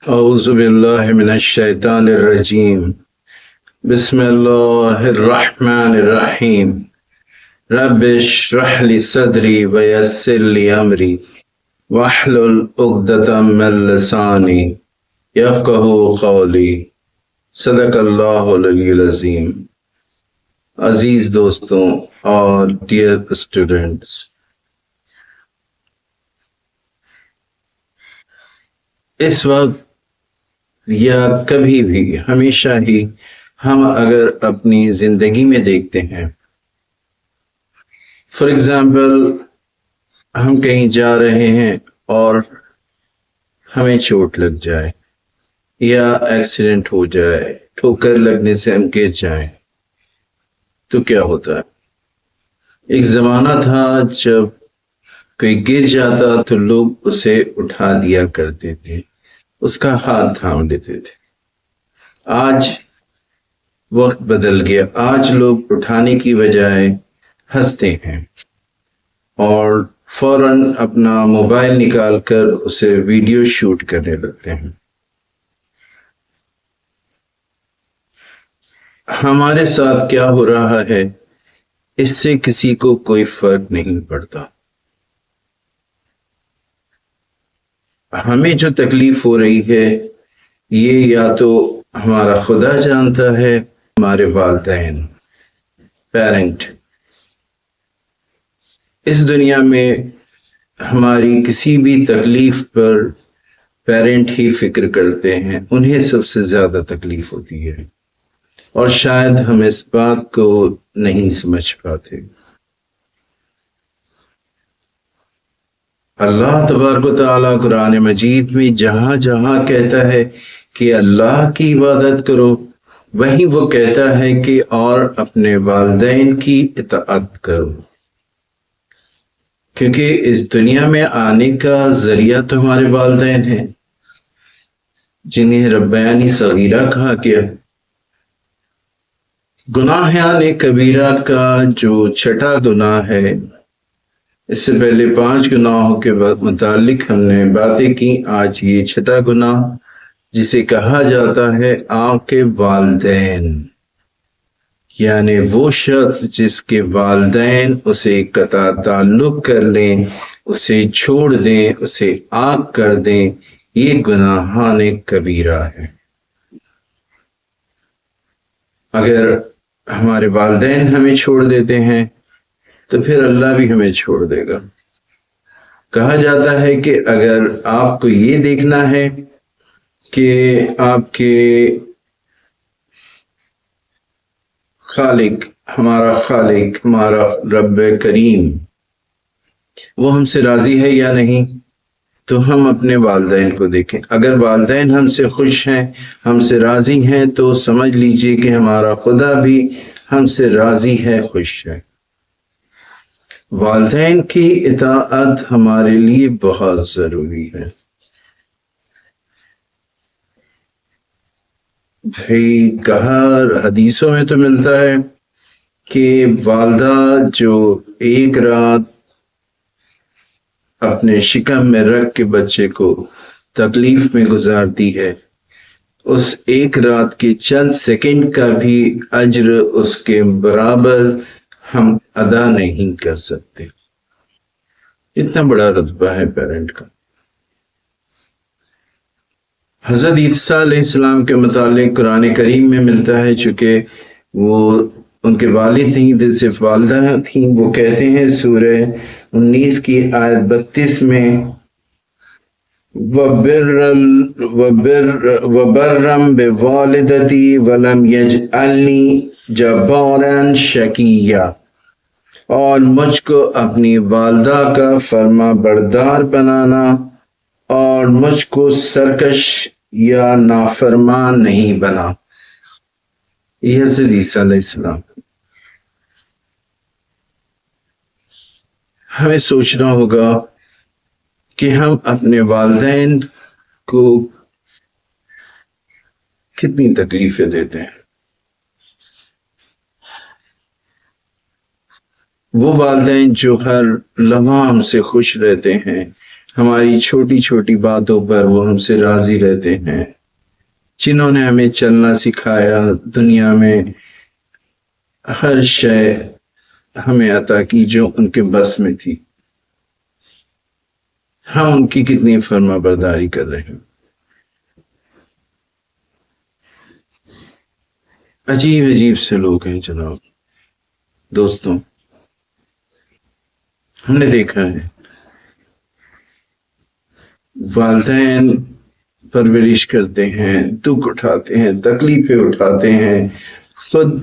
اعوذ باللہ من الشیطان الرجیم بسم اللہ الرحمن الرحیم رب اشرح لی صدری ویسر لی امری واحلل عقدۃ من لسانی یفقہوا قولی صدق اللہ العلی العظیم۔ عزیز دوستوں اور ڈیئر اسٹوڈنٹس، اس وقت یا کبھی بھی ہمیشہ ہی ہم اگر اپنی زندگی میں دیکھتے ہیں، فار ایگزامپل ہم کہیں جا رہے ہیں اور ہمیں چوٹ لگ جائے یا ایکسیڈنٹ ہو جائے، ٹھوکر لگنے سے ہم گر جائیں تو کیا ہوتا ہے؟ ایک زمانہ تھا جب کوئی گر جاتا تو لوگ اسے اٹھا دیا کرتے تھے، اس کا ہاتھ تھام لیتے تھے۔ آج وقت بدل گیا، آج لوگ اٹھانے کی بجائے ہنستے ہیں اور فوراً اپنا موبائل نکال کر اسے ویڈیو شوٹ کرنے لگتے ہیں۔ ہمارے ساتھ کیا ہو رہا ہے اس سے کسی کو کوئی فرق نہیں پڑتا۔ ہمیں جو تکلیف ہو رہی ہے یہ یا تو ہمارا خدا جانتا ہے، ہمارے والدین، پیرنٹ۔ اس دنیا میں ہماری کسی بھی تکلیف پر پیرنٹ ہی فکر کرتے ہیں، انہیں سب سے زیادہ تکلیف ہوتی ہے اور شاید ہم اس بات کو نہیں سمجھ پاتے۔ اللہ تبارک و تعالیٰ قرآن مجید میں جہاں جہاں کہتا ہے کہ اللہ کی عبادت کرو، وہیں وہ کہتا ہے کہ اور اپنے والدین کی اطاعت کرو، کیونکہ اس دنیا میں آنے کا ذریعہ تو ہمارے والدین ہیں جنہیں ربیانی صغیرہ کہا گیا۔ گناہان کبیرہ کا جو چھٹا گناہ ہے، اس سے پہلے 5 گناہوں کے متعلق ہم نے باتیں کی، آج یہ چھٹا گناہ جسے کہا جاتا ہے آپ کے والدین، یعنی وہ شخص جس کے والدین اسے قطع تعلق کر لیں، اسے چھوڑ دیں، اسے عاق کر دیں، یہ گناہان کبیرہ ہے۔ اگر ہمارے والدین ہمیں چھوڑ دیتے ہیں تو پھر اللہ بھی ہمیں چھوڑ دے گا۔ کہا جاتا ہے کہ اگر آپ کو یہ دیکھنا ہے کہ آپ کے خالق، ہمارا رب کریم، وہ ہم سے راضی ہے یا نہیں، تو ہم اپنے والدین کو دیکھیں۔ اگر والدین ہم سے خوش ہیں، ہم سے راضی ہیں، تو سمجھ لیجئے کہ ہمارا خدا بھی ہم سے راضی ہے، خوش ہے۔ والدین کی اطاعت ہمارے لیے بہت ضروری ہے۔ بھئی کہا حدیثوں میں تو ملتا ہے کہ والدہ جو ایک رات اپنے شکم میں رکھ کے بچے کو تکلیف میں گزارتی ہے، اس ایک رات کے چند سیکنڈ کا بھی اجر اس کے برابر ہم ادا نہیں کر سکتے۔ اتنا بڑا رتبہ ہے پیرنٹ کا۔ حضرت عیسیٰ علیہ السلام کے متعلق قرآن کریم میں ملتا ہے، چونکہ وہ ان کے والد تھیں، صرف والدہ تھیں، وہ کہتے ہیں سورہ 19 کی آیت 32 میں وَبَرًّا بِوَالِدَتِي وَلَمْ يَجْعَلْنِي جَبَّارًا شَقِيًّا، اور مجھ کو اپنی والدہ کا فرما بردار بنانا اور مجھ کو سرکش یا نافرمان نہیں بنا۔ یہ حضرت عیسیٰ علیہ السلام۔ ہمیں سوچنا ہوگا کہ ہم اپنے والدین کو کتنی تکلیفیں دیتے ہیں۔ وہ والدین جو ہر لمحہ ہم سے خوش رہتے ہیں، ہماری چھوٹی چھوٹی باتوں پر وہ ہم سے راضی رہتے ہیں، جنہوں نے ہمیں چلنا سکھایا، دنیا میں ہر شے ہمیں عطا کی جو ان کے بس میں تھی، ہم ان کی کتنی فرما برداری کر رہے ہیں۔ عجیب عجیب سے لوگ ہیں جناب دوستوں، ہم نے دیکھا ہے والدین پرورش کرتے ہیں، دکھ اٹھاتے ہیں، تکلیفیں اٹھاتے ہیں، خود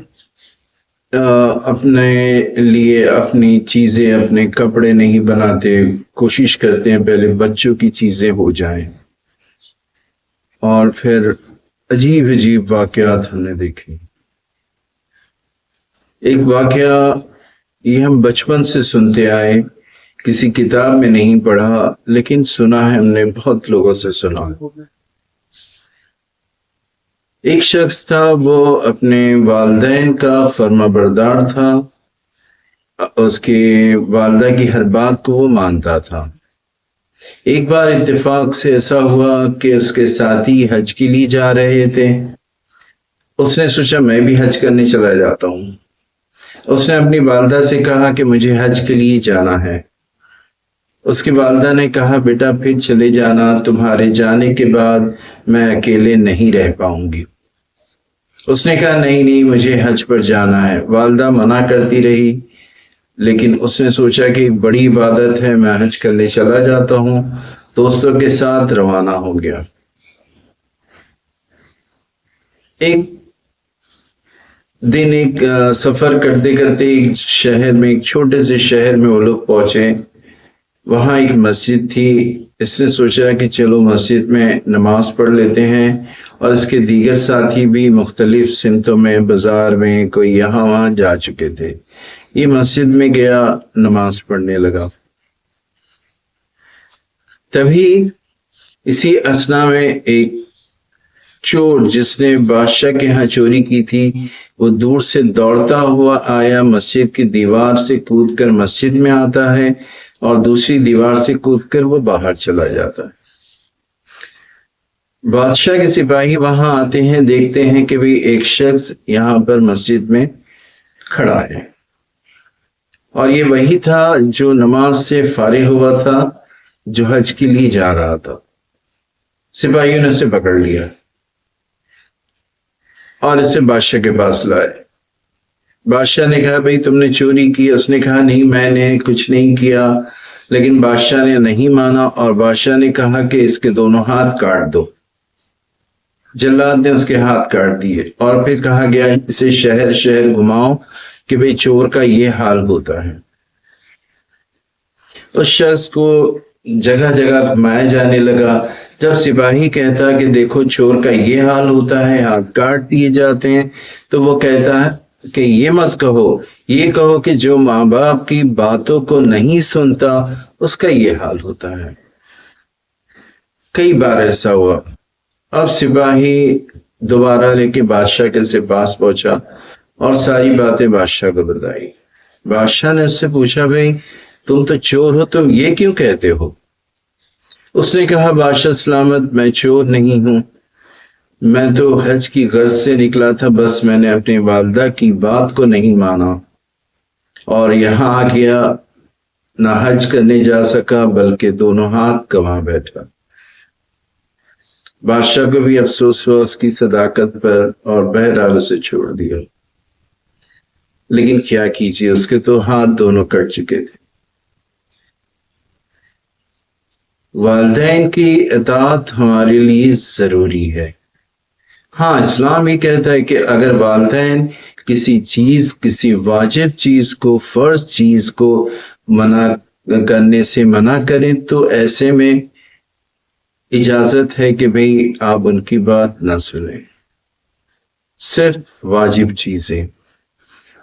اپنے لیے اپنی چیزیں، اپنے کپڑے نہیں بناتے، کوشش کرتے ہیں پہلے بچوں کی چیزیں ہو جائیں، اور پھر عجیب عجیب واقعات ہم نے دیکھے۔ ایک واقعہ یہ ہم بچپن سے سنتے آئے، کسی کتاب میں نہیں پڑھا، لیکن سنا ہے، ہم نے بہت لوگوں سے سنا۔ ایک شخص تھا، وہ اپنے والدین کا فرما بردار تھا، اس کی والدہ کی ہر بات کو وہ مانتا تھا۔ ایک بار اتفاق سے ایسا ہوا کہ اس کے ساتھی حج کے لیے جا رہے تھے۔ اس نے سوچا میں بھی حج کرنے چلا جاتا ہوں۔ اس نے اپنی والدہ سے کہا کہ مجھے حج کے لیے جانا ہے۔ اس کی والدہ نے کہا بیٹا پھر چلے جانا، تمہارے جانے کے بعد میں اکیلے نہیں رہ پاؤں گی۔ اس نے کہا نہیں نہیں مجھے حج پر جانا ہے۔ والدہ منع کرتی رہی، لیکن اس نے سوچا کہ ایک بڑی عبادت ہے، میں حج کرنے چلا جاتا ہوں، دوستوں کے ساتھ روانہ ہو گیا۔ ایک دن ایک سفر کرتے کرتے ایک شہر میں، ایک چھوٹے سے شہر میں وہ لوگ پہنچے۔ وہاں ایک مسجد تھی۔ اس نے سوچا کہ چلو مسجد میں نماز پڑھ لیتے ہیں، اور اس کے دیگر ساتھی بھی مختلف سمتوں میں، بازار میں، کوئی یہاں وہاں جا چکے تھے۔ یہ مسجد میں گیا، نماز پڑھنے لگا۔ تبھی اسی اثنا میں ایک چور جس نے بادشاہ کے ہاں چوری کی تھی، وہ دور سے دوڑتا ہوا آیا، مسجد کی دیوار سے کود کر مسجد میں آتا ہے، اور دوسری دیوار سے کود کر وہ باہر چلا جاتا ہے۔ بادشاہ کے سپاہی وہاں آتے ہیں، دیکھتے ہیں کہ بھی ایک شخص یہاں پر مسجد میں کھڑا ہے، اور یہ وہی تھا جو نماز سے فارغ ہوا تھا، جو حج کے لیے جا رہا تھا۔ سپاہیوں نے اسے پکڑ لیا اور اسے بادشاہ کے پاس لائے۔ بادشاہ نے کہا بھئی تم نے چوری کی؟ اس نے کہا نہیں میں نے کچھ نہیں کیا، لیکن بادشاہ نے نہیں مانا، اور بادشاہ نے کہا کہ اس کے دونوں ہاتھ کاٹ دو۔ جلاد نے اس کے ہاتھ کاٹ دیے، اور پھر کہا گیا اسے شہر شہر گھماؤ کہ بھئی چور کا یہ حال ہوتا ہے۔ اس شخص کو جگہ جگہ گھمایا جانے لگا۔ جب سپاہی کہتا کہ دیکھو چور کا یہ حال ہوتا ہے، ہاتھ کاٹ دیے جاتے ہیں، تو وہ کہتا ہے کہ یہ مت کہو، یہ کہو کہ جو ماں باپ کی باتوں کو نہیں سنتا اس کا یہ حال ہوتا ہے۔ کئی بار ایسا ہوا۔ اب سپاہی دوبارہ لے کے بادشاہ کے پاس پہنچا اور ساری باتیں بادشاہ کو بتائی۔ بادشاہ نے اس سے پوچھا بھئی تم تو چور ہو، تم یہ کیوں کہتے ہو؟ اس نے کہا بادشاہ سلامت میں چور نہیں ہوں، میں تو حج کی غرض سے نکلا تھا، بس میں نے اپنی والدہ کی بات کو نہیں مانا اور یہاں آ گیا، نہ حج کرنے جا سکا بلکہ دونوں ہاتھ گنوا بیٹھا۔ بادشاہ کو بھی افسوس ہوا اس کی صداقت پر، اور بہرحال اسے چھوڑ دیا، لیکن کیا کیجیے اس کے تو ہاتھ دونوں کٹ چکے تھے۔ والدین کی اطاعت ہمارے لیے ضروری ہے۔ ہاں اسلام یہ کہتا ہے کہ اگر والدین کسی چیز، کسی واجب چیز کو، فرض چیز کو منع کرنے سے منع کریں تو ایسے میں اجازت ہے کہ بھئی آپ ان کی بات نہ سنیں، صرف واجب چیزیں۔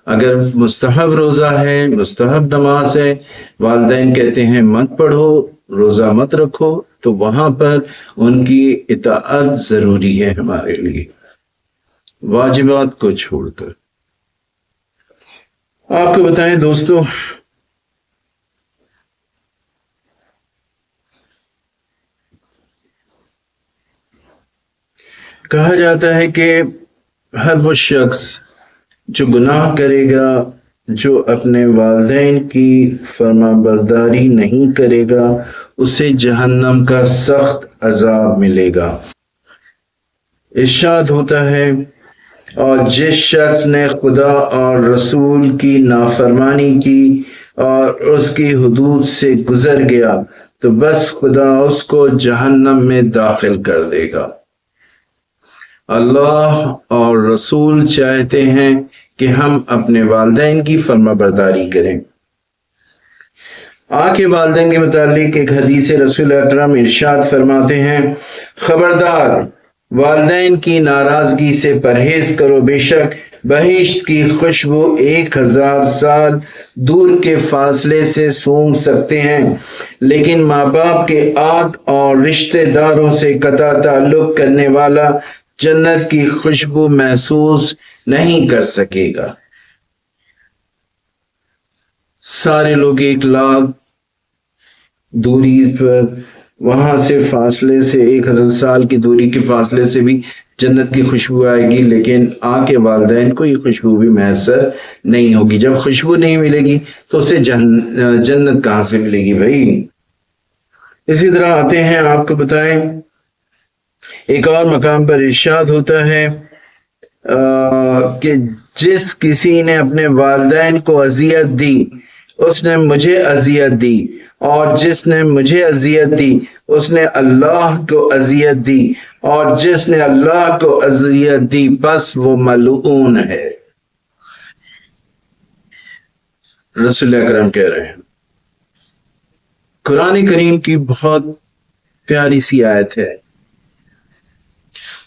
اگر مستحب روزہ ہے، مستحب نماز ہے، والدین کہتے ہیں مت پڑھو، روزہ مت رکھو، تو وہاں پر ان کی اطاعت ضروری ہے ہمارے لیے، واجبات کو چھوڑ کر۔ آپ کو بتائیں دوستو، کہا جاتا ہے کہ ہر وہ شخص جو گناہ کرے گا، جو اپنے والدین کی فرما برداری نہیں کرے گا، اسے جہنم کا سخت عذاب ملے گا۔ ارشاد ہوتا ہے، اور جس شخص نے خدا اور رسول کی نافرمانی کی اور اس کی حدود سے گزر گیا تو بس خدا اس کو جہنم میں داخل کر دے گا۔ اللہ اور رسول چاہتے ہیں کہ ہم اپنے والدین کی فرما برداری کریں۔ آنکھ والدین کے متعلق ایک حدیث رسول اکرم ارشاد فرماتے ہیں، خبردار، والدین کی ناراضگی سے پرہیز کرو، بے شک بہشت کی خوشبو 1000 سال دور کے فاصلے سے سونگھ سکتے ہیں، لیکن ماں باپ کے آگ اور رشتہ داروں سے قطع تعلق کرنے والا جنت کی خوشبو محسوس نہیں کر سکے گا۔ سارے لوگ 1,00,000 دوری پر، وہاں سے فاصلے سے 1000 سال کی دوری کے فاصلے سے بھی جنت کی خوشبو آئے گی، لیکن آن کے والدین کو یہ خوشبو بھی میسر نہیں ہوگی۔ جب خوشبو نہیں ملے گی تو اسے جنت کہاں سے ملے گی بھائی؟ اسی طرح آتے ہیں، آپ کو بتائیں، ایک اور مقام پر ارشاد ہوتا ہے کہ جس کسی نے اپنے والدین کو اذیت دی اس نے مجھے اذیت دی، اور جس نے مجھے اذیت دی اس نے اللہ کو اذیت دی، اور جس نے اللہ کو اذیت دی بس وہ ملعون ہے۔ رسول اکرم کہہ رہے ہیں، قرآن کریم کی بہت پیاری سی آیت ہے،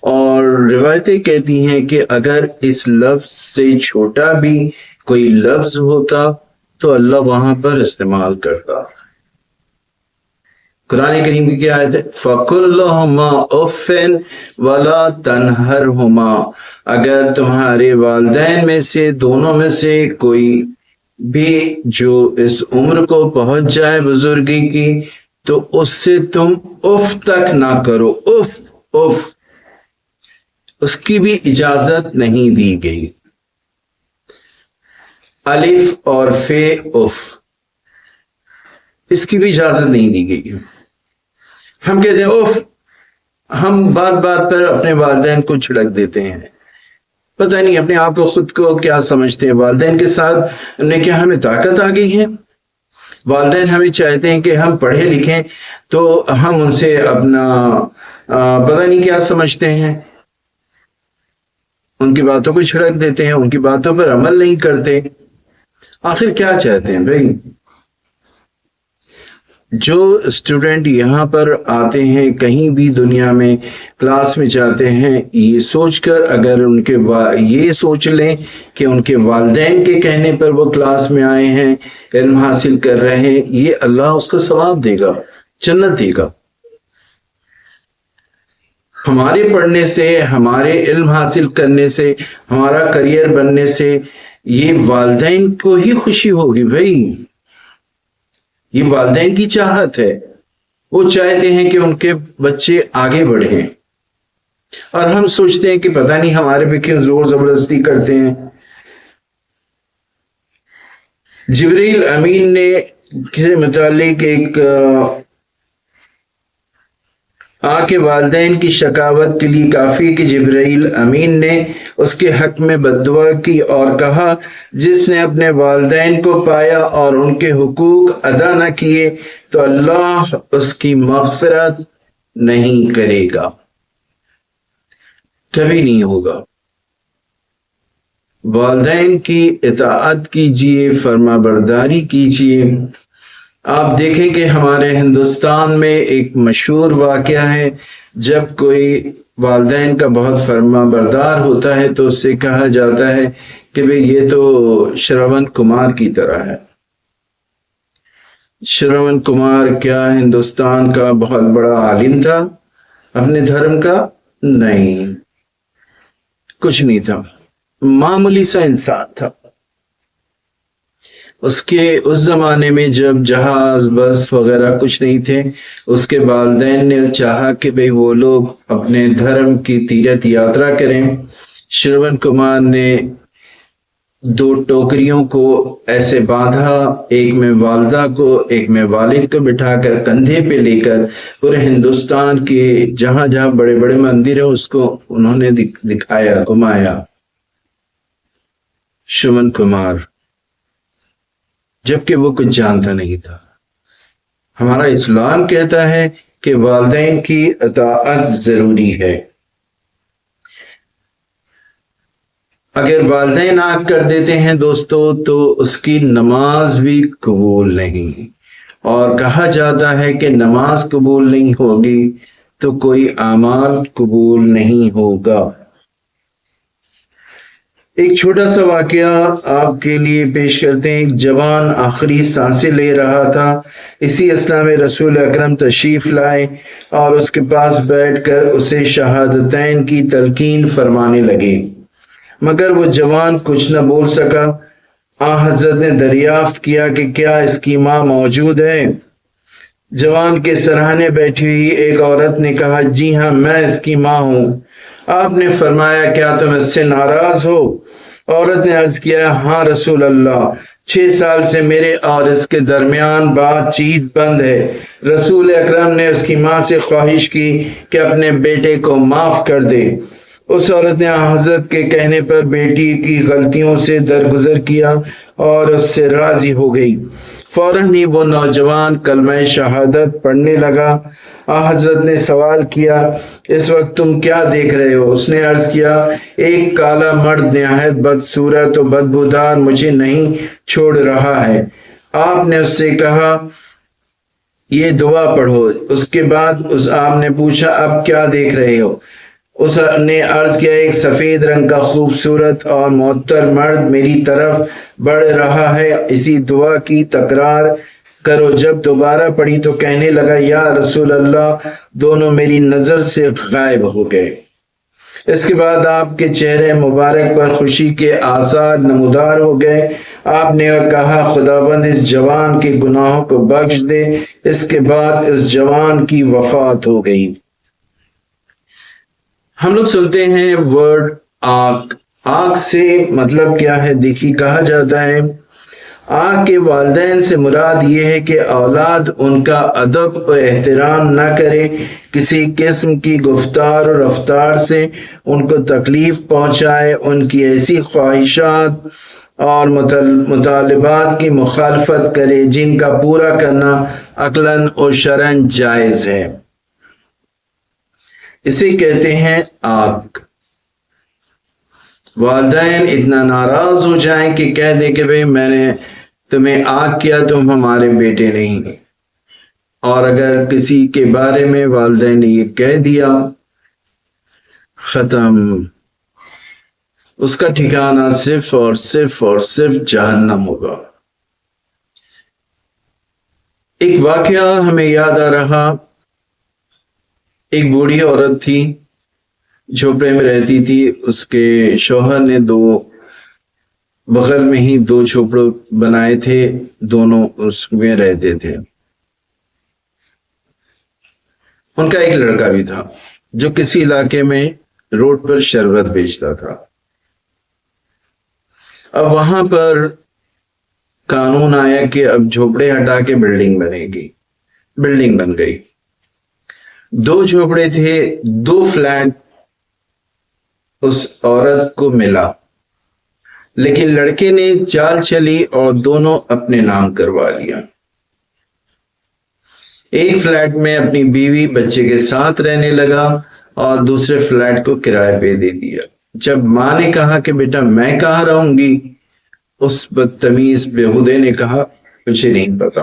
اور روایتیں کہتی ہیں کہ اگر اس لفظ سے چھوٹا بھی کوئی لفظ ہوتا تو اللہ وہاں پر استعمال کرتا۔ قرآن کریم کی کیا آیت ہے؟ فَقُلْ لَهُمَا أُفٍّ وَلَا تَنْهَرْهُمَا، اگر تمہارے والدین میں سے دونوں میں سے کوئی بھی جو اس عمر کو پہنچ جائے بزرگی کی تو اس سے تم اف تک نہ کرو۔ اف اف، اس کی بھی اجازت نہیں دی گئی۔ الف اور فے اف، اس کی بھی اجازت نہیں دی گئی۔ ہم کہتے ہیں اف، ہم بات بات پر اپنے والدین کو چھڑک دیتے ہیں، پتہ نہیں اپنے آپ کو خود کو کیا سمجھتے ہیں۔ والدین کے ساتھ نے کیا ہمیں طاقت آ گئی ہے؟ والدین ہمیں چاہتے ہیں کہ ہم پڑھے لکھیں تو ہم ان سے اپنا پتہ نہیں کیا سمجھتے ہیں، ان کی باتوں کو چھڑک دیتے ہیں، ان کی باتوں پر عمل نہیں کرتے۔ آخر کیا چاہتے ہیں بھائی؟ جو اسٹوڈنٹ یہاں پر آتے ہیں، کہیں بھی دنیا میں کلاس میں جاتے ہیں، یہ سوچ کر اگر ان کے یہ سوچ لیں کہ ان کے والدین کے کہنے پر وہ کلاس میں آئے ہیں، علم حاصل کر رہے ہیں، یہ اللہ اس کا ثواب دے گا، جنت دے گا۔ ہمارے پڑھنے سے، ہمارے علم حاصل کرنے سے، ہمارا کریئر بننے سے یہ والدین کو ہی خوشی ہوگی بھائی، یہ والدین کی چاہت ہے، وہ چاہتے ہیں کہ ان کے بچے آگے بڑھیں، اور ہم سوچتے ہیں کہ پتہ نہیں ہمارے پہ کیوں زور زبردستی کرتے ہیں۔ جبرائیل امین نے کے متعلق ایک کے والدین کی شکاوت کے لیے کافی کہ جبرائیل امین نے اس کے حق میں بد دعا کی اور کہا، جس نے اپنے والدین کو پایا اور ان کے حقوق ادا نہ کیے تو اللہ اس کی مغفرت نہیں کرے گا، کبھی نہیں ہوگا۔ والدین کی اطاعت کیجیے، فرما برداری کیجیے۔ آپ دیکھیں کہ ہمارے ہندوستان میں ایک مشہور واقعہ ہے، جب کوئی والدین کا بہت فرما بردار ہوتا ہے تو اس سے کہا جاتا ہے کہ بھئی یہ تو شرون کمار کی طرح ہے۔ شرون کمار کیا ہندوستان کا بہت بڑا عالم تھا اپنے دھرم کا؟ نہیں، کچھ نہیں تھا، معمولی سا انسان تھا۔ اس زمانے میں جب جہاز بس وغیرہ کچھ نہیں تھے، اس کے والدین نے چاہا کہ بھئی وہ لوگ اپنے دھرم کی تیرتھ یاترا کریں۔ شرون کمار نے 2 ٹوکریوں کو ایسے باندھا، ایک میں والدہ کو ایک میں والد کو بٹھا کر کندھے پہ لے کر پورے ہندوستان کے جہاں جہاں بڑے بڑے مندر ہیں اس کو انہوں نے دکھایا، گھمایا۔ شرون کمار، جبکہ وہ کچھ جانتا نہیں تھا۔ ہمارا اسلام کہتا ہے کہ والدین کی اطاعت ضروری ہے۔ اگر والدین آنکھ کر دیتے ہیں دوستو تو اس کی نماز بھی قبول نہیں، اور کہا جاتا ہے کہ نماز قبول نہیں ہوگی تو کوئی اعمال قبول نہیں ہوگا۔ ایک چھوٹا سا واقعہ آپ کے لیے پیش کرتے ہیں۔ ایک جوان آخری سانسیں لے رہا تھا، اسی اثنا میں رسول اکرم تشریف لائے اور اس کے پاس بیٹھ کر اسے شہادتین کی تلقین فرمانے لگے، مگر وہ جوان کچھ نہ بول سکا۔ حضرت نے دریافت کیا کہ کیا اس کی ماں موجود ہے؟ جوان کے سرہانے بیٹھی ہوئی ایک عورت نے کہا، جی ہاں، میں اس کی ماں ہوں۔ آپ نے فرمایا، کیا تم اس سے ناراض ہو؟ عورت نے عرض کیا، ہاں رسول اللہ، 6 سال سے میرے اور اس کے درمیان بات چیت بند ہے۔ رسول اکرم نے اس کی ماں سے خواہش کی کہ اپنے بیٹے کو معاف کر دے۔ اس عورت نے حضرت کے کہنے پر بیٹی کی غلطیوں سے درگزر کیا اور اس سے راضی ہو گئی۔ فوراً ہی وہ نوجوان کلمہ شہادت پڑھنے لگا۔ حضرت نے سوال کیا، اس وقت تم کیا دیکھ رہے ہو؟ اس نے عرض کیا، ایک کالا مرد نہایت بدصورت و بدبودار مجھے نہیں چھوڑ رہا ہے۔ آپ نے اس سے کہا، یہ دعا پڑھو۔ اس کے بعد آپ نے پوچھا، اب کیا دیکھ رہے ہو؟ اس نے عرض کیا، ایک سفید رنگ کا خوبصورت اور معطر مرد میری طرف بڑھ رہا ہے، اسی دعا کی تکرار کرو۔ جب دوبارہ پڑھی تو کہنے لگا، یا رسول اللہ، دونوں میری نظر سے غائب ہو گئے۔ اس کے بعد آپ کے چہرے مبارک پر خوشی کے آثار نمودار ہو گئے۔ آپ نے کہا، خداوند اس جوان کے گناہوں کو بخش دے۔ اس کے بعد اس جوان کی وفات ہو گئی۔ ہم لوگ سنتے ہیں ورڈ آنکھ۔ آنکھ سے مطلب کیا ہے؟ دیکھیے، کہا جاتا ہے آنکھ کے والدین سے مراد یہ ہے کہ اولاد ان کا ادب و احترام نہ کرے، کسی قسم کی گفتار و رفتار سے ان کو تکلیف پہنچائے، ان کی ایسی خواہشات اور مطالبات کی مخالفت کرے جن کا پورا کرنا عقلاً و شرعاً جائز ہے۔ اسے کہتے ہیں آنکھ۔ والدین اتنا ناراض ہو جائیں کہ کہہ دے کہ بھئی میں نے تمہیں آنکھ کیا، تم ہمارے بیٹے نہیں۔ اور اگر کسی کے بارے میں والدین نے یہ کہہ دیا، ختم، اس کا ٹھکانہ صرف اور صرف اور صرف جہنم ہوگا۔ ایک واقعہ ہمیں یاد آ رہا، ایک بوڑھی عورت تھی، جھوپڑے میں رہتی تھی۔ اس کے شوہر نے بغل میں ہی 2 جھوپڑے بنائے تھے، دونوں اس میں رہتے تھے۔ ان کا ایک لڑکا بھی تھا جو کسی علاقے میں روڈ پر شربت بیچتا تھا۔ اب وہاں پر قانون آیا کہ اب جھوپڑے ہٹا کے بلڈنگ بنے گی۔ بلڈنگ بن گئی، 2 جھوپڑے تھے، 2 فلیٹ اس عورت کو ملا، لیکن لڑکے نے چال چلی اور دونوں اپنے نام کروا لیا۔ ایک فلیٹ میں اپنی بیوی بچے کے ساتھ رہنے لگا اور دوسرے فلیٹ کو کرائے پہ دے دیا۔ جب ماں نے کہا کہ بیٹا میں کہاں رہوں گی، اس بدتمیز بےہودے نے کہا، مجھے نہیں پتا۔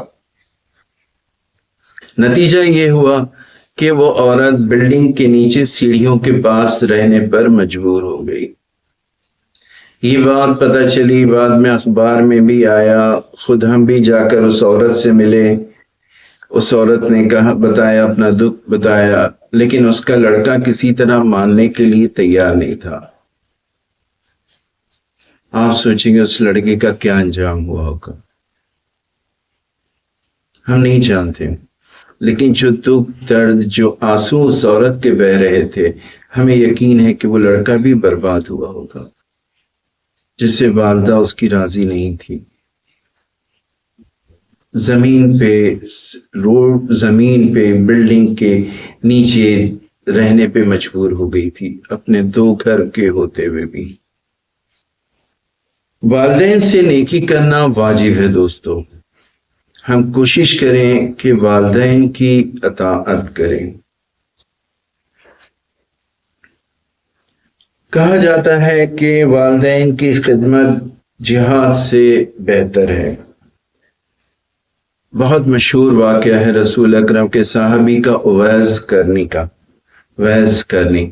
نتیجہ یہ ہوا کہ وہ عورت بلڈنگ کے نیچے سیڑھیوں کے پاس رہنے پر مجبور ہو گئی۔ یہ بات پتہ چلی، بعد میں اخبار میں بھی آیا، خود ہم بھی جا کر اس عورت سے ملے۔ اس عورت نے بتایا، اپنا دکھ بتایا، لیکن اس کا لڑکا کسی طرح ماننے کے لیے تیار نہیں تھا۔ آپ سوچیں گے اس لڑکے کا کیا انجام ہوا ہوگا۔ ہم نہیں جانتے، لیکن جو دکھ درد، جو آنسو اس عورت کے بہ رہے تھے، ہمیں یقین ہے کہ وہ لڑکا بھی برباد ہوا ہوگا جس سے والدہ اس کی راضی نہیں تھی۔ زمین پہ بلڈنگ کے نیچے رہنے پہ مجبور ہو گئی تھی، اپنے 2 گھر کے ہوتے ہوئے بھی۔ والدین سے نیکی کرنا واجب ہے دوستو، ہم کوشش کریں کہ والدین کی اطاعت کریں۔ کہا جاتا ہے کہ والدین کی خدمت جہاد سے بہتر ہے۔ بہت مشہور واقعہ ہے رسول اکرم کے صحابی کا اویس کرنی۔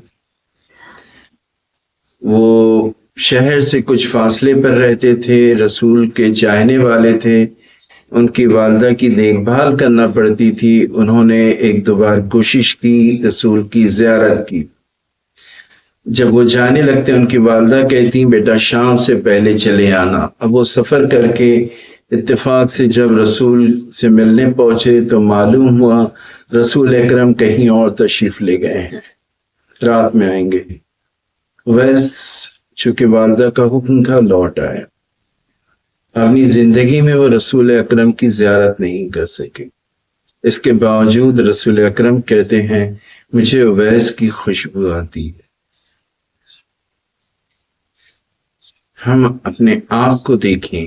وہ شہر سے کچھ فاصلے پر رہتے تھے، رسول کے چاہنے والے تھے، ان کی والدہ کی دیکھ بھال کرنا پڑتی تھی۔ انہوں نے 1-2 بار کوشش کی، رسول کی زیارت کی۔ جب وہ جانے لگتے ان کی والدہ کہتی بیٹا شام سے پہلے چلے آنا۔ اب وہ سفر کر کے اتفاق سے جب رسول سے ملنے پہنچے تو معلوم ہوا رسول اکرم کہیں اور تشریف لے گئے ہیں، رات میں آئیں گے۔ چونکہ والدہ کا حکم تھا لوٹ آئے۔ اپنی زندگی میں وہ رسول اکرم کی زیارت نہیں کر سکے، اس کے باوجود رسول اکرم کہتے ہیں مجھے اویس کی خوشبو آتی ہے۔ ہم اپنے آپ کو دیکھیں،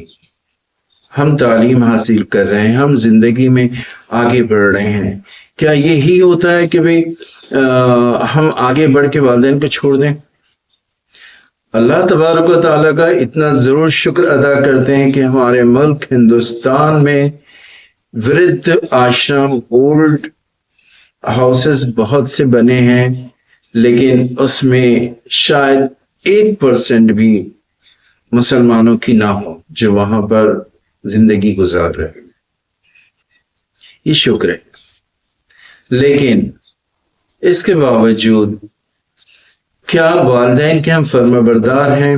ہم تعلیم حاصل کر رہے ہیں، ہم زندگی میں آگے بڑھ رہے ہیں، کیا یہی ہوتا ہے کہ ہم آگے بڑھ کے والدین کو چھوڑ دیں؟ اللہ تبارک و تعالیٰ کا اتنا ضرور شکر ادا کرتے ہیں کہ ہمارے ملک ہندوستان میں ورد آشرم اولڈ ہاؤسز بہت سے بنے ہیں، لیکن اس میں شاید 1% بھی مسلمانوں کی نہ ہو جو وہاں پر زندگی گزار رہے۔ یہ شکر ہے، لیکن اس کے باوجود کیا والدین کے ہم فرما بردار ہیں؟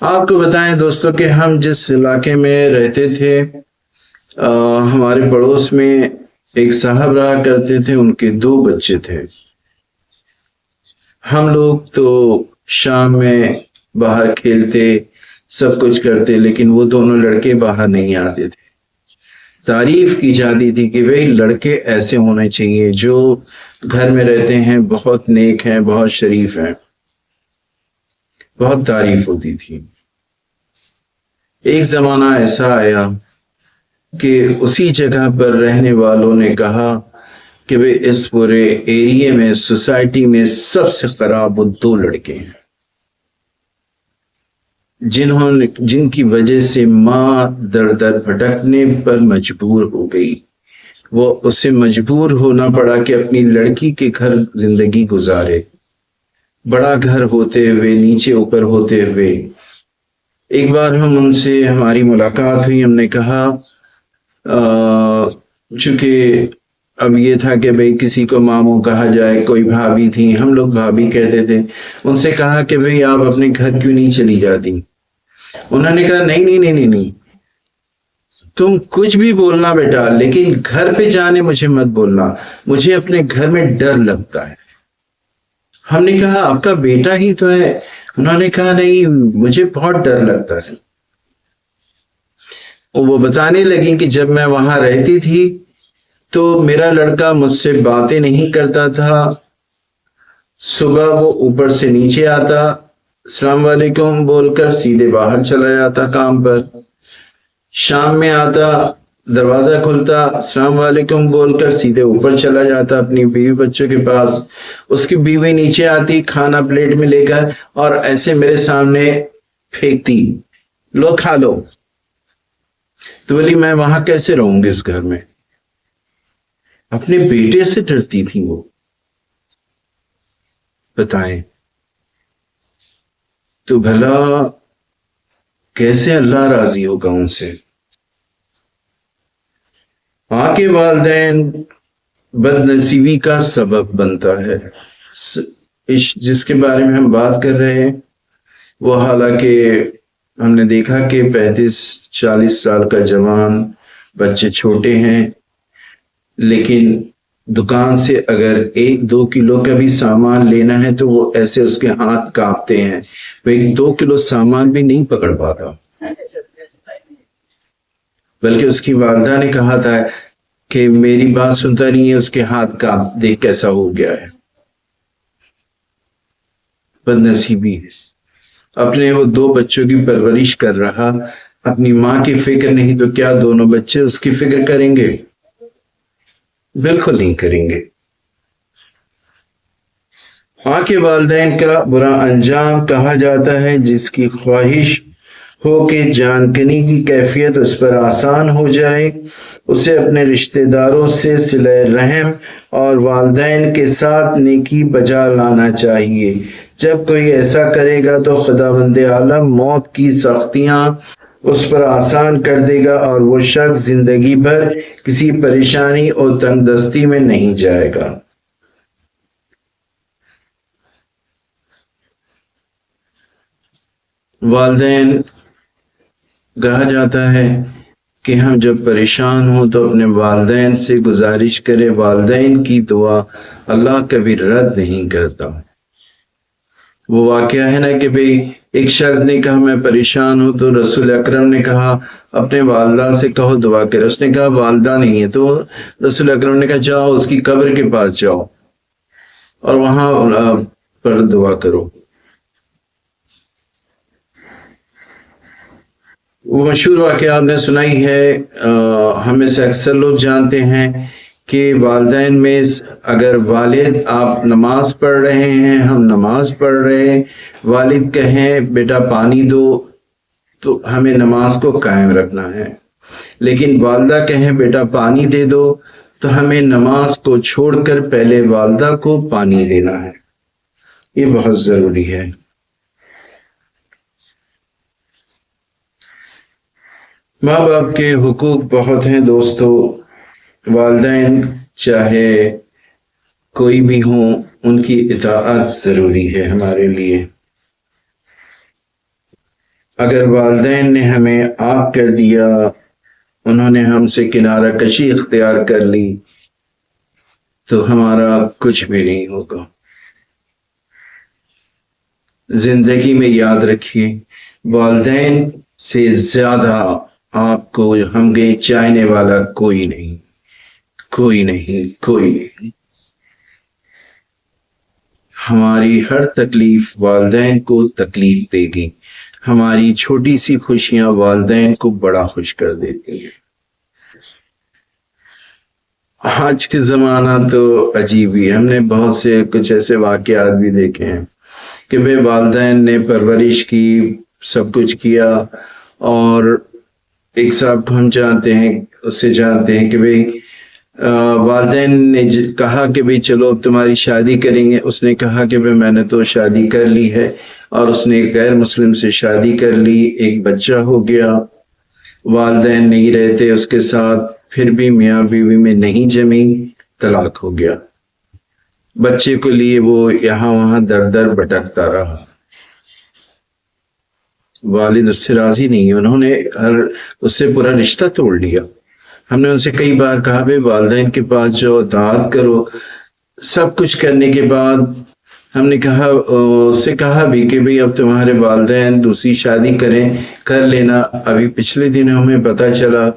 آپ کو بتائیں دوستوں کہ ہم جس علاقے میں رہتے تھے، ہمارے پڑوس میں ایک صاحب رہا کرتے تھے، ان کے 2 بچے تھے۔ ہم لوگ تو شام میں باہر کھیلتے، سب کچھ کرتے، لیکن وہ دونوں لڑکے باہر نہیں آتے تھے۔ تعریف کی جاتی تھی کہ بھئی لڑکے ایسے ہونے چاہیے جو گھر میں رہتے ہیں، بہت نیک ہیں، بہت شریف ہیں، بہت تعریف ہوتی تھی۔ ایک زمانہ ایسا آیا کہ اسی جگہ پر رہنے والوں نے کہا کہ بھئی اس پورے ایریے میں، سوسائٹی میں سب سے خراب وہ 2 لڑکے ہیں جن کی وجہ سے ماں در در بھٹکنے پر مجبور ہو گئی۔ وہ اسے مجبور ہونا پڑا کہ اپنی لڑکی کے گھر زندگی گزارے، بڑا گھر ہوتے ہوئے، نیچے اوپر ہوتے ہوئے۔ ایک بار ہماری ملاقات ہوئی، ہم نے کہا چونکہ اب یہ تھا کہ بھئی کسی کو ماموں کہا جائے، کوئی بھابھی تھی، ہم لوگ بھابھی کہتے تھے، ان سے کہا کہ بھئی آپ اپنے گھر کیوں نہیں چلی جاتی؟ انہوں نے کہا نہیں، تم کچھ بھی بولنا بیٹا، لیکن گھر پہ جانے مجھے مت بولنا، مجھے اپنے گھر میں ڈر لگتا ہے۔ ہم نے کہا آپ کا بیٹا ہی تو ہے۔ انہوں نے کہا نہیں، مجھے بہت ڈر لگتا ہے۔ وہ بتانے لگیں کہ جب میں وہاں رہتی تھی تو میرا لڑکا مجھ سے باتیں نہیں کرتا تھا، صبح وہ اوپر سے نیچے آتا، السلام علیکم بول کر سیدھے باہر چلا جاتا کام پر، شام میں آتا، دروازہ کھلتا، السلام علیکم بول کر سیدھے اوپر چلا جاتا اپنی بیوی بچوں کے پاس، اس کی بیوی نیچے آتی کھانا پلیٹ میں لے کر اور ایسے میرے سامنے پھینکتی، لو کھا لو۔ تو بولی میں وہاں کیسے رہوں گی اس گھر میں؟ اپنے بیٹے سے ڈرتی تھی وہ، بتائیں تو بھلا کیسے اللہ راضی ہوگا ان سے؟ آن کے والدین بد نصیبی کا سبب بنتا ہے۔ جس کے بارے میں ہم بات کر رہے ہیں وہ حالانکہ ہم نے دیکھا کہ 35-40 سال کا جوان، بچے چھوٹے ہیں، لیکن دکان سے اگر 1-2 کلو کا بھی سامان لینا ہے تو وہ ایسے اس کے ہاتھ کانپتے ہیں، وہ 1-2 کلو سامان بھی نہیں پکڑ پاتا، بلکہ اس کی والدہ نے کہا تھا کہ میری بات سنتا نہیں ہے، اس کے ہاتھ کانپ، دیکھ کیسا ہو گیا ہے۔ بد نصیبی ہے، اپنے وہ 2 بچوں کی پرورش کر رہا، اپنی ماں کی فکر نہیں تو کیا دونوں بچے اس کی فکر کریں گے؟ بالکل نہیں کریں گے۔ ماں کے والدین کا برا انجام کہا جاتا ہے جس کی خواہش ہو کہ جان کنی کی کیفیت اس پر آسان ہو جائے، اسے اپنے رشتہ داروں سے صلہ رحم اور والدین کے ساتھ نیکی بجا لانا چاہیے۔ جب کوئی ایسا کرے گا تو خداوند عالم موت کی سختیاں اس پر آسان کر دے گا اور وہ شخص زندگی بھر کسی پریشانی اور تنگ دستی میں نہیں جائے گا۔ والدین، کہا جاتا ہے کہ ہم جب پریشان ہوں تو اپنے والدین سے گزارش کریں، والدین کی دعا اللہ کبھی رد نہیں کرتا۔ وہ واقعہ ہے نا کہ بھئی ایک شخص نے کہا میں پریشان ہوں تو رسول اکرم نے کہا اپنے والدہ سے کہو دعا کرے، اس نے کہا والدہ نہیں ہے، تو رسول اکرم نے کہا جاؤ اس کی قبر کے پاس جاؤ اور وہاں پر دعا کرو۔ وہ مشہور واقعہ آپ نے سنائی ہے، ہمیں سے اکثر لوگ جانتے ہیں کہ والدین میں اگر والد آپ نماز پڑھ رہے ہیں، ہم نماز پڑھ رہے ہیں، والد کہیں بیٹا پانی دو تو ہمیں نماز کو قائم رکھنا ہے، لیکن والدہ کہیں بیٹا پانی دے دو تو ہمیں نماز کو چھوڑ کر پہلے والدہ کو پانی دینا ہے۔ یہ بہت ضروری ہے۔ ماں باپ کے حقوق بہت ہیں دوستو، والدین چاہے کوئی بھی ہوں ان کی اطاعت ضروری ہے ہمارے لیے۔ اگر والدین نے ہمیں آپ کر دیا، انہوں نے ہم سے کنارہ کشی اختیار کر لی تو ہمارا کچھ بھی نہیں ہوگا۔ زندگی میں یاد رکھیے والدین سے زیادہ آپ کو ہمیں چاہنے والا کوئی نہیں، کوئی نہیں، کوئی نہیں۔ ہماری ہر تکلیف والدین کو تکلیف دے گی، ہماری چھوٹی سی خوشیاں والدین کو بڑا خوش کر دیتی ہیں۔ آج کے زمانہ تو عجیب ہی ہے، ہم نے بہت سے کچھ ایسے واقعات بھی دیکھے ہیں کہ بے والدین نے پرورش کی، سب کچھ کیا، اور ایک صاحب کو ہم جانتے ہیں، اس سے جانتے ہیں کہ بھئی والدین نے کہا کہ بھئی چلو اب تمہاری شادی کریں گے، اس نے کہا کہ بھئی میں نے تو شادی کر لی ہے، اور اس نے غیر مسلم سے شادی کر لی، ایک بچہ ہو گیا، والدین نہیں رہتے اس کے ساتھ، پھر بھی میاں بیوی میں نہیں جمی، طلاق ہو گیا۔ بچے کو لیے وہ یہاں وہاں در در بھٹکتا رہا، والد اس سے راضی نہیں، انہوں نے اس سے پورا رشتہ توڑ لیا۔ ہم نے ان سے کئی بار کہا بھئی والدین کے پاس جاؤ، اطاعت کرو، سب کچھ کرنے کے بعد ہم نے کہا اس سے کہا بھی کہ بھئی اب تمہارے والدین دوسری شادی کر لینا۔ ابھی پچھلے دنوں ہمیں پتہ چلا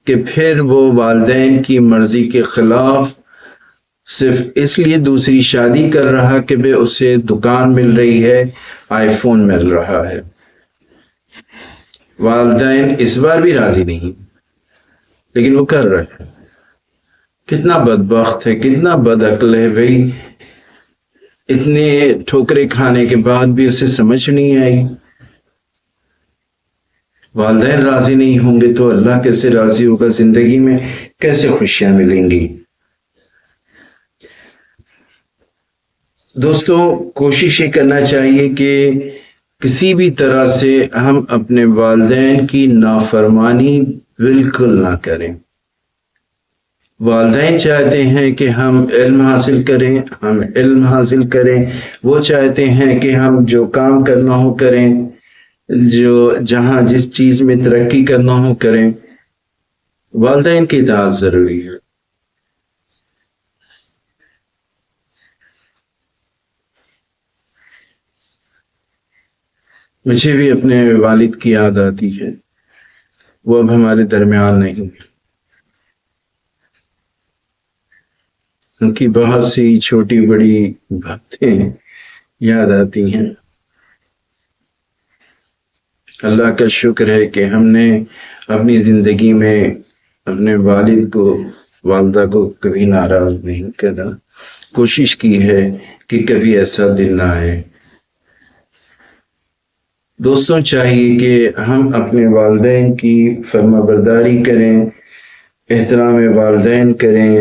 کہ پھر وہ والدین کی مرضی کے خلاف صرف اس لیے دوسری شادی کر رہا کہ بھئی اسے دکان مل رہی ہے، آئی فون مل رہا ہے۔ والدین اس بار بھی راضی نہیں، لیکن وہ کر رہے ہیں۔ کتنا بدبخت ہے، کتنا بد عقل ہے بھئی، اتنے ٹھوکریں کھانے کے بعد بھی اسے سمجھ نہیں آئی۔ والدین راضی نہیں ہوں گے تو اللہ کیسے راضی ہوگا، زندگی میں کیسے خوشیاں ملیں گی؟ دوستوں، کوشش یہ کرنا چاہیے کہ کسی بھی طرح سے ہم اپنے والدین کی نافرمانی بالکل نہ کریں۔ والدین چاہتے ہیں کہ ہم علم حاصل کریں، ہم علم حاصل کریں، وہ چاہتے ہیں کہ ہم جو کام کرنا ہو کریں، جہاں جس چیز میں ترقی کرنا ہو کریں۔ والدین کی اطاعت ضروری ہے۔ مجھے بھی اپنے والد کی یاد آتی ہے، وہ اب ہمارے درمیان نہیں، ان کی بہت سی چھوٹی بڑی باتیں یاد آتی ہیں۔ اللہ کا شکر ہے کہ ہم نے اپنی زندگی میں اپنے والد کو، والدہ کو کبھی ناراض نہیں کرا، کوشش کی ہے کہ کبھی ایسا دن نہ آئے۔ دوستوں، چاہیے کہ ہم اپنے والدین کی فرما برداری کریں، احترام والدین کریں،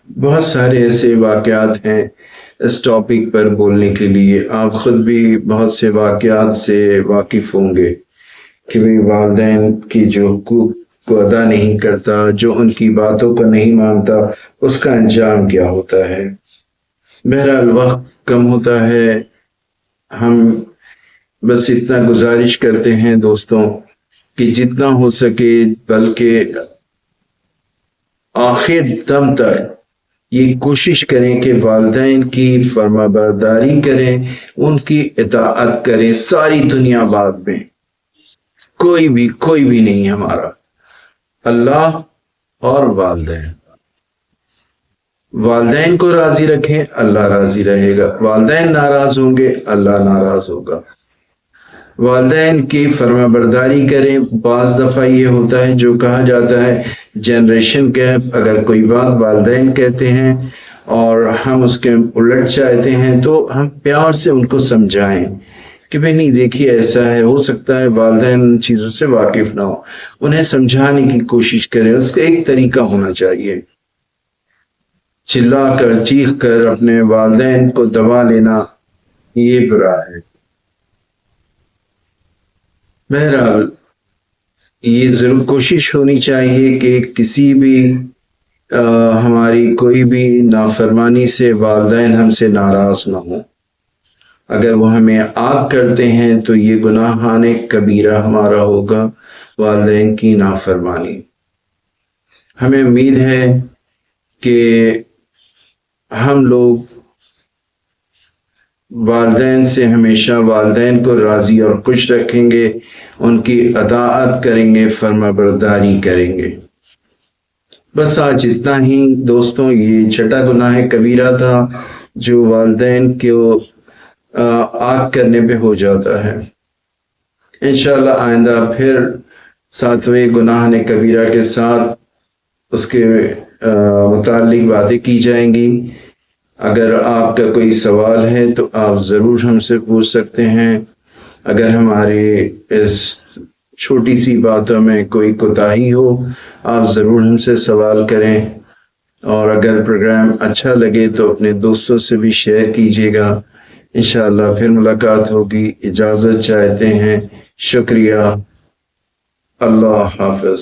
بہت سارے ایسے واقعات ہیں اس ٹاپک پر بولنے کے لیے، آپ خود بھی بہت سے واقعات سے واقف ہوں گے کہ بھی والدین کی جو حقوق کو ادا نہیں کرتا، جو ان کی باتوں کو نہیں مانتا، اس کا انجام کیا ہوتا ہے۔ بہرحال وقت کم ہوتا ہے، ہم بس اتنا گزارش کرتے ہیں دوستوں کہ جتنا ہو سکے بلکہ آخر دم تک یہ کوشش کریں کہ والدین کی فرما برداری کریں، ان کی اطاعت کریں، ساری دنیا بعد میں کوئی بھی نہیں ہمارا، اللہ اور والدین۔ والدین کو راضی رکھیں، اللہ راضی رہے گا، والدین ناراض ہوں گے، اللہ ناراض ہوگا۔ والدین کی فرما برداری کریں۔ بعض دفعہ یہ ہوتا ہے جو کہا جاتا ہے جنریشن گیپ، اگر کوئی بات والدین کہتے ہیں اور ہم اس کے الٹ چاہتے ہیں تو ہم پیار سے ان کو سمجھائیں کہ بھئی نہیں، دیکھیے ایسا ہے، ہو سکتا ہے والدین ان چیزوں سے واقف نہ ہو، انہیں سمجھانے کی کوشش کریں۔ اس کا ایک طریقہ ہونا چاہیے، چلا کر چیخ کر اپنے والدین کو دبا لینا یہ برا ہے۔ بہرحال یہ ضرور کوشش ہونی چاہیے کہ کسی بھی ہماری کوئی بھی نافرمانی سے والدین ہم سے ناراض نہ ہوں۔ اگر وہ ہمیں آگ کرتے ہیں تو یہ گناہان کبیرہ ہمارا ہوگا، والدین کی نافرمانی۔ ہمیں امید ہے کہ ہم لوگ والدین سے ہمیشہ والدین کو راضی اور خوش رکھیں گے، ان کی اطاعت کریں گے، فرما برداری کریں گے۔ بس آج اتنا ہی دوستوں، یہ چھٹا گناہ کبیرہ تھا جو والدین کو آگ کرنے پہ ہو جاتا ہے۔ انشاءاللہ آئندہ پھر 7ویں گناہ کبیرہ کے ساتھ اس کے متعلق باتیں کی جائیں گی۔ اگر آپ کا کوئی سوال ہے تو آپ ضرور ہم سے پوچھ سکتے ہیں۔ اگر ہمارے اس چھوٹی سی باتوں میں کوئی کوتاہی ہو، آپ ضرور ہم سے سوال کریں، اور اگر پروگرام اچھا لگے تو اپنے دوستوں سے بھی شیئر کیجیے گا۔ انشاءاللہ پھر ملاقات ہوگی۔ اجازت چاہتے ہیں، شکریہ، اللہ حافظ۔